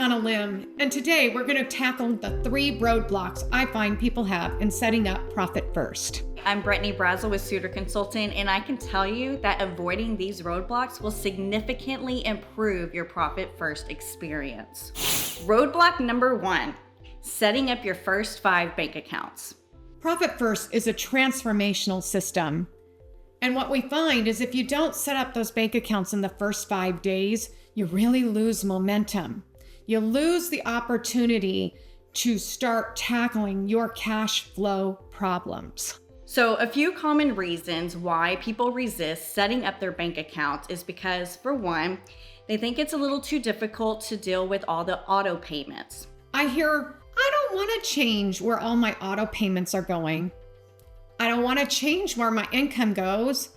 on a limb, and today we're going to tackle the 3 roadblocks I find people have in setting up Profit First. I'm Brittany Brazel with Sooter Consulting, and I can tell you that avoiding these roadblocks will significantly improve your Profit First experience. Roadblock number 1, setting up your first 5 bank accounts. Profit First is a transformational system. And what we find is if you don't set up those bank accounts in the first 5 days, you really lose momentum. You lose the opportunity to start tackling your cash flow problems. So a few common reasons why people resist setting up their bank accounts is because, for one, they think it's a little too difficult to deal with all the auto payments. I hear, I don't want to change where all my auto payments are going. I don't want to change where my income goes.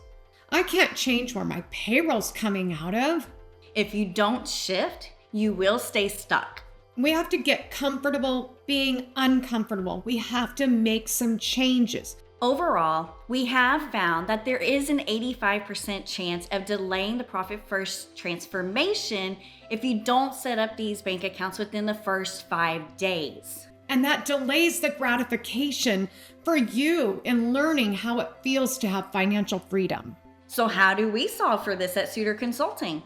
I can't change where my payroll's coming out of. If you don't shift, you will stay stuck. We have to get comfortable being uncomfortable. We have to make some changes. Overall, we have found that there is an 85% chance of delaying the Profit First transformation if you don't set up these bank accounts within the first 5 days. And that delays the gratification for you in learning how it feels to have financial freedom. So how do we solve for this at Sooter Consulting?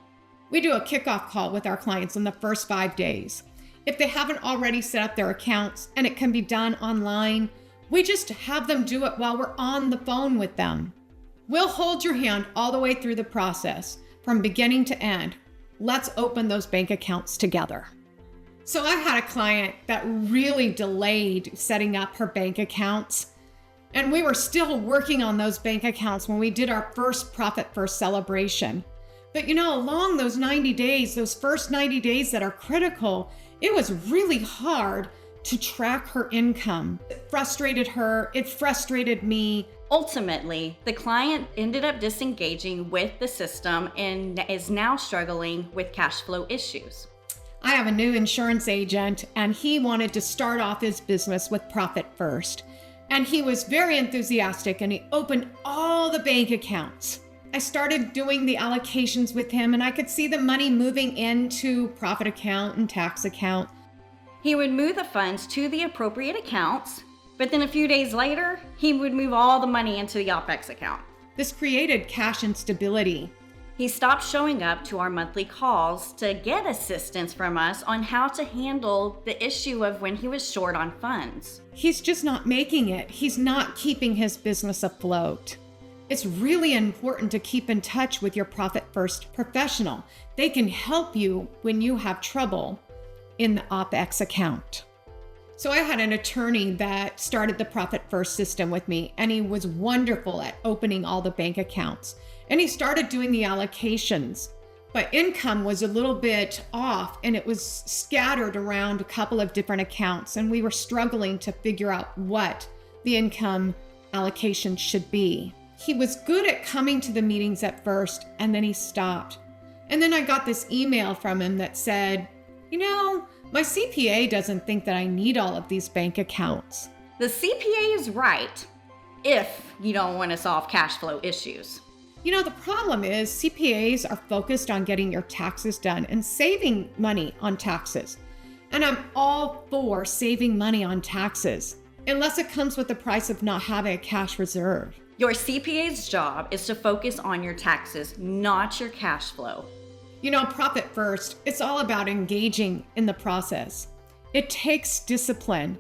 We do a kickoff call with our clients in the first 5 days. If they haven't already set up their accounts, and it can be done online, we just have them do it while we're on the phone with them. We'll hold your hand all the way through the process, from beginning to end. Let's open those bank accounts together. So I had a client that really delayed setting up her bank accounts, and we were still working on those bank accounts when we did our first Profit First celebration. But along those 90 days, those first 90 days that are critical, it was really hard to track her income. It frustrated her, it frustrated me. Ultimately, the client ended up disengaging with the system and is now struggling with cash flow issues. I have a new insurance agent, and he wanted to start off his business with Profit First. And he was very enthusiastic, and he opened all the bank accounts. I started doing the allocations with him, and I could see the money moving into profit account and tax account. He would move the funds to the appropriate accounts, but then a few days later, he would move all the money into the OPEX account. This created cash instability. He stopped showing up to our monthly calls to get assistance from us on how to handle the issue of when he was short on funds. He's just not making it. He's not keeping his business afloat. It's really important to keep in touch with your Profit First professional. They can help you when you have trouble in the OPEX account. So I had an attorney that started the Profit First system with me, and he was wonderful at opening all the bank accounts. And he started doing the allocations, but income was a little bit off, and it was scattered around a couple of different accounts, and we were struggling to figure out what the income allocation should be. He was good at coming to the meetings at first, and then he stopped. And then I got this email from him that said, my CPA doesn't think that I need all of these bank accounts. The CPA is right if you don't want to solve cash flow issues. The problem is CPAs are focused on getting your taxes done and saving money on taxes. And I'm all for saving money on taxes, unless it comes with the price of not having a cash reserve. Your CPA's job is to focus on your taxes, not your cash flow. Profit First, it's all about engaging in the process. It takes discipline.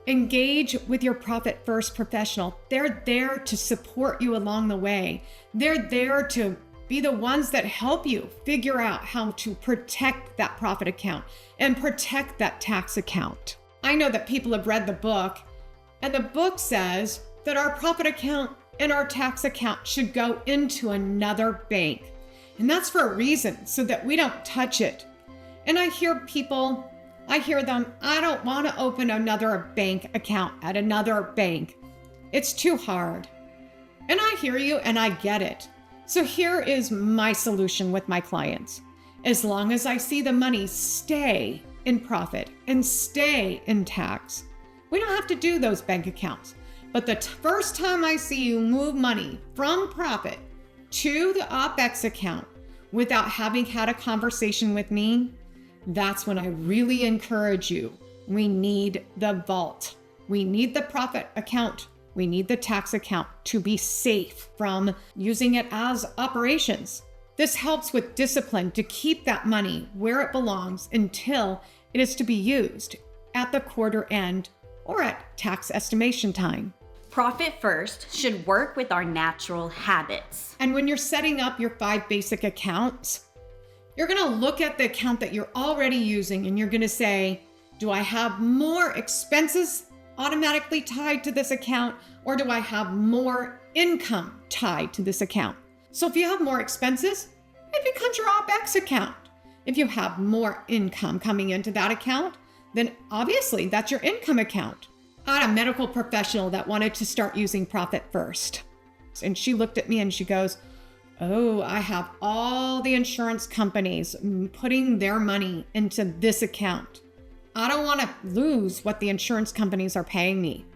Engage with your Profit First professional. They're there to support you along the way. They're there to be the ones that help you figure out how to protect that profit account and protect that tax account. I know that people have read the book, and the book says that our profit account and our tax account should go into another bank. And that's for a reason, so that we don't touch it. And I hear them, I don't want to open another bank account at another bank. It's too hard. And I hear you, and I get it. So here is my solution with my clients. As long as I see the money stay in profit and stay in tax, we don't have to do those bank accounts. But the first time I see you move money from profit to the OPEX account without having had a conversation with me, That's when I really encourage you. We need the vault. We need the profit account. We need the tax account to be safe from using it as operations. This helps with discipline to keep that money where it belongs until it is to be used at the quarter end or at tax estimation time. Profit First should work with our natural habits. And when you're setting up your 5 basic accounts, you're going to look at the account that you're already using and you're going to say, do I have more expenses automatically tied to this account, or do I have more income tied to this account? So if you have more expenses, it becomes your OpEx account. If you have more income coming into that account, then obviously that's your income account. I had a medical professional that wanted to start using Profit First. And she looked at me and she goes, oh, I have all the insurance companies putting their money into this account. I don't want to lose what the insurance companies are paying me.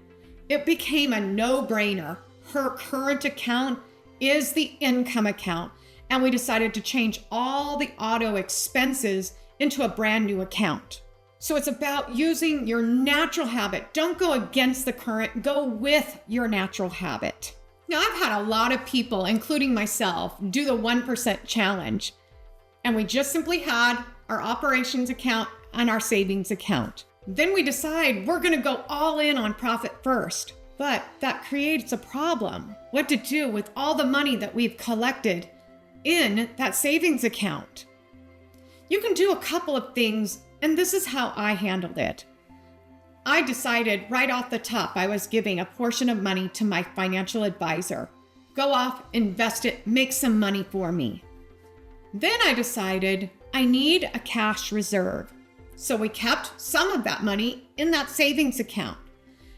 It became a no-brainer. Her current account is the income account. And we decided to change all the auto expenses into a brand new account. So it's about using your natural habit. Don't go against the current, go with your natural habit. Now, I've had a lot of people, including myself, do the 1% challenge. And we just simply had our operations account and our savings account. Then we decide we're going to go all in on Profit First. But that creates a problem. What to do with all the money that we've collected in that savings account? You can do a couple of things, and this is how I handled it. I decided right off the top I was giving a portion of money to my financial advisor. Go off, invest it, make some money for me. Then I decided I need a cash reserve. So we kept some of that money in that savings account.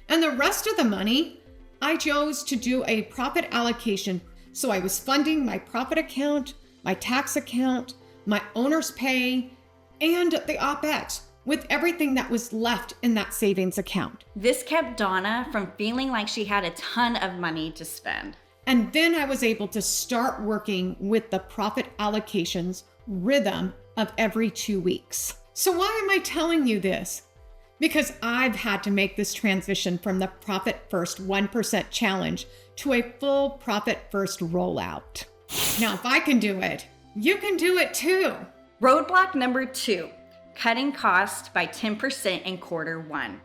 And the rest of the money, I chose to do a profit allocation. So I was funding my profit account, my tax account, my owner's pay, and the OpEx with everything that was left in that savings account. This kept Donna from feeling like she had a ton of money to spend. And then I was able to start working with the profit allocations rhythm of every 2 weeks. So why am I telling you this? Because I've had to make this transition from the Profit First 1% challenge to a full Profit First rollout. Now, if I can do it, you can do it too. Roadblock number 2, cutting costs by 10% in quarter 1.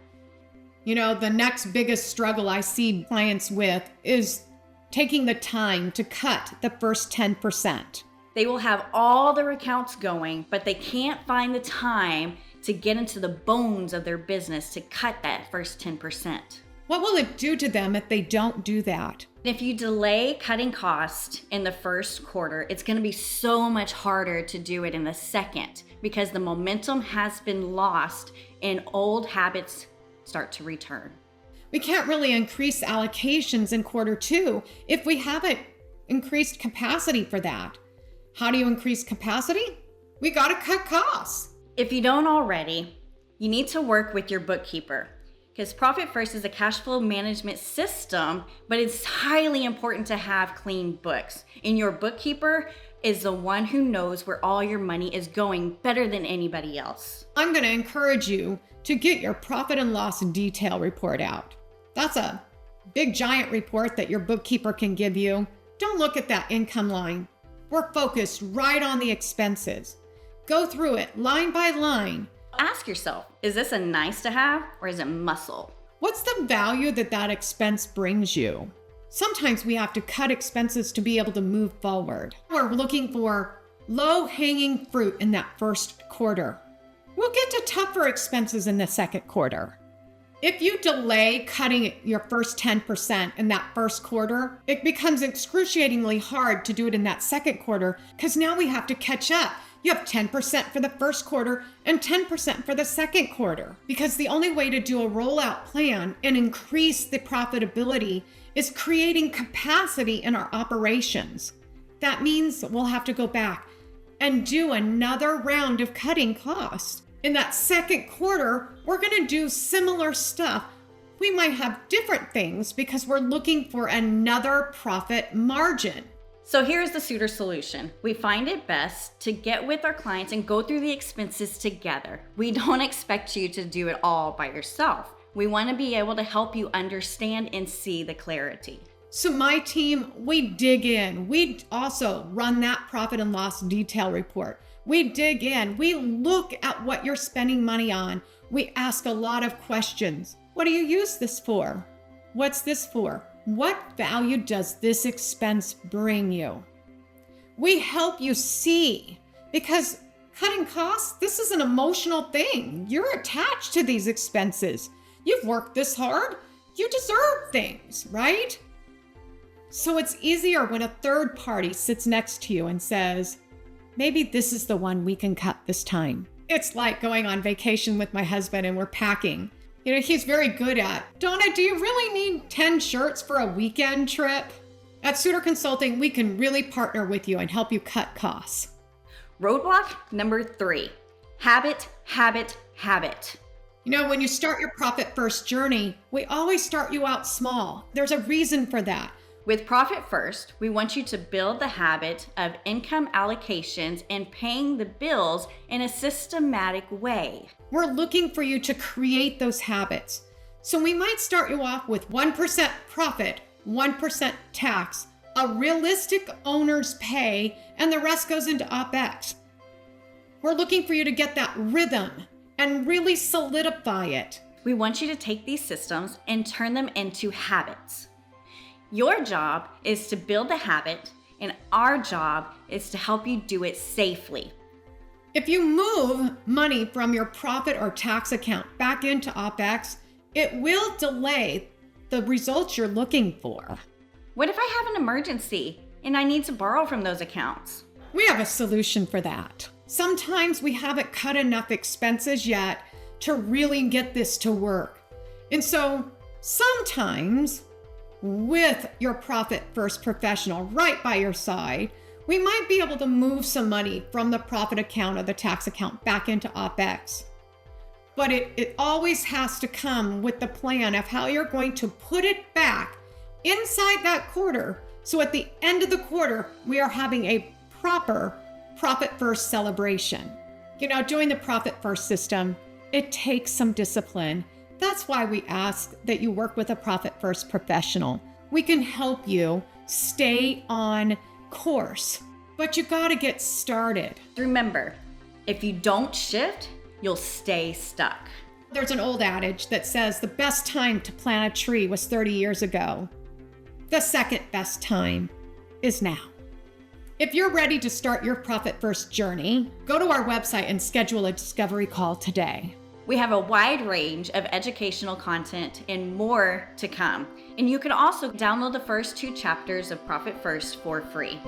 You know, the next biggest struggle I see clients with is taking the time to cut the first 10%. They will have all their accounts going, but they can't find the time to get into the bones of their business to cut that first 10%. What will it do to them if they don't do that? If you delay cutting costs in the first quarter, it's going to be so much harder to do it in the second because the momentum has been lost and old habits start to return. We can't really increase allocations in quarter 2 if we haven't increased capacity for that. How do you increase capacity? We got to cut costs. If you don't already, you need to work with your bookkeeper because Profit First is a cash flow management system, but it's highly important to have clean books. And your bookkeeper is the one who knows where all your money is going better than anybody else. I'm going to encourage you to get your profit and loss detail report out. That's a big giant report that your bookkeeper can give you. Don't look at that income line. We're focused right on the expenses. Go through it line by line. Ask yourself, is this a nice to have or is it muscle? What's the value that that expense brings you? Sometimes we have to cut expenses to be able to move forward. We're looking for low-hanging fruit in that first quarter. We'll get to tougher expenses in the second quarter. If you delay cutting your first 10% in that first quarter, it becomes excruciatingly hard to do it in that second quarter because now we have to catch up. You have 10% for the first quarter and 10% for the second quarter because the only way to do a rollout plan and increase the profitability is creating capacity in our operations. That means we'll have to go back and do another round of cutting costs. In that second quarter, we're going to do similar stuff. We might have different things because we're looking for another profit margin. So here's the Sooter solution. We find it best to get with our clients and go through the expenses together. We don't expect you to do it all by yourself. We want to be able to help you understand and see the clarity. So my team, we dig in. We also run that profit and loss detail report. We dig in. We look at what you're spending money on. We ask a lot of questions. What do you use this for? What's this for? What value does this expense bring you? We help you see, because cutting costs, this is an emotional thing. You're attached to these expenses. You've worked this hard. You deserve things, right? So it's easier when a third party sits next to you and says, maybe this is the one we can cut this time. It's like going on vacation with my husband and we're packing. You know, he's very good at, Donna, do you really need 10 shirts for a weekend trip? At Sooter Consulting, we can really partner with you and help you cut costs. Roadblock number 3, habit, habit, habit. You know, when you start your profit first journey, we always start you out small. There's a reason for that. With Profit First, we want you to build the habit of income allocations and paying the bills in a systematic way. We're looking for you to create those habits. So we might start you off with 1% profit, 1% tax, a realistic owner's pay, and the rest goes into OpEx. We're looking for you to get that rhythm and really solidify it. We want you to take these systems and turn them into habits. Your job is to build the habit, and our job is to help you do it safely. If you move money from your profit or tax account back into OpEx, it will delay the results you're looking for. What if I have an emergency and I need to borrow from those accounts? We have a solution for that. Sometimes we haven't cut enough expenses yet to really get this to work. And so sometimes, with your Profit First professional right by your side, we might be able to move some money from the profit account or the tax account back into OpEx. But it always has to come with the plan of how you're going to put it back inside that quarter. So at the end of the quarter, we are having a proper Profit First celebration. You know, doing the Profit First system, it takes some discipline. That's why we ask that you work with a Profit First professional. We can help you stay on course, but you got to get started. Remember, if you don't shift, you'll stay stuck. There's an old adage that says the best time to plant a tree was 30 years ago. The second best time is now. If you're ready to start your Profit First journey, go to our website and schedule a discovery call today. We have a wide range of educational content and more to come. And you can also download the first 2 chapters of Profit First for free.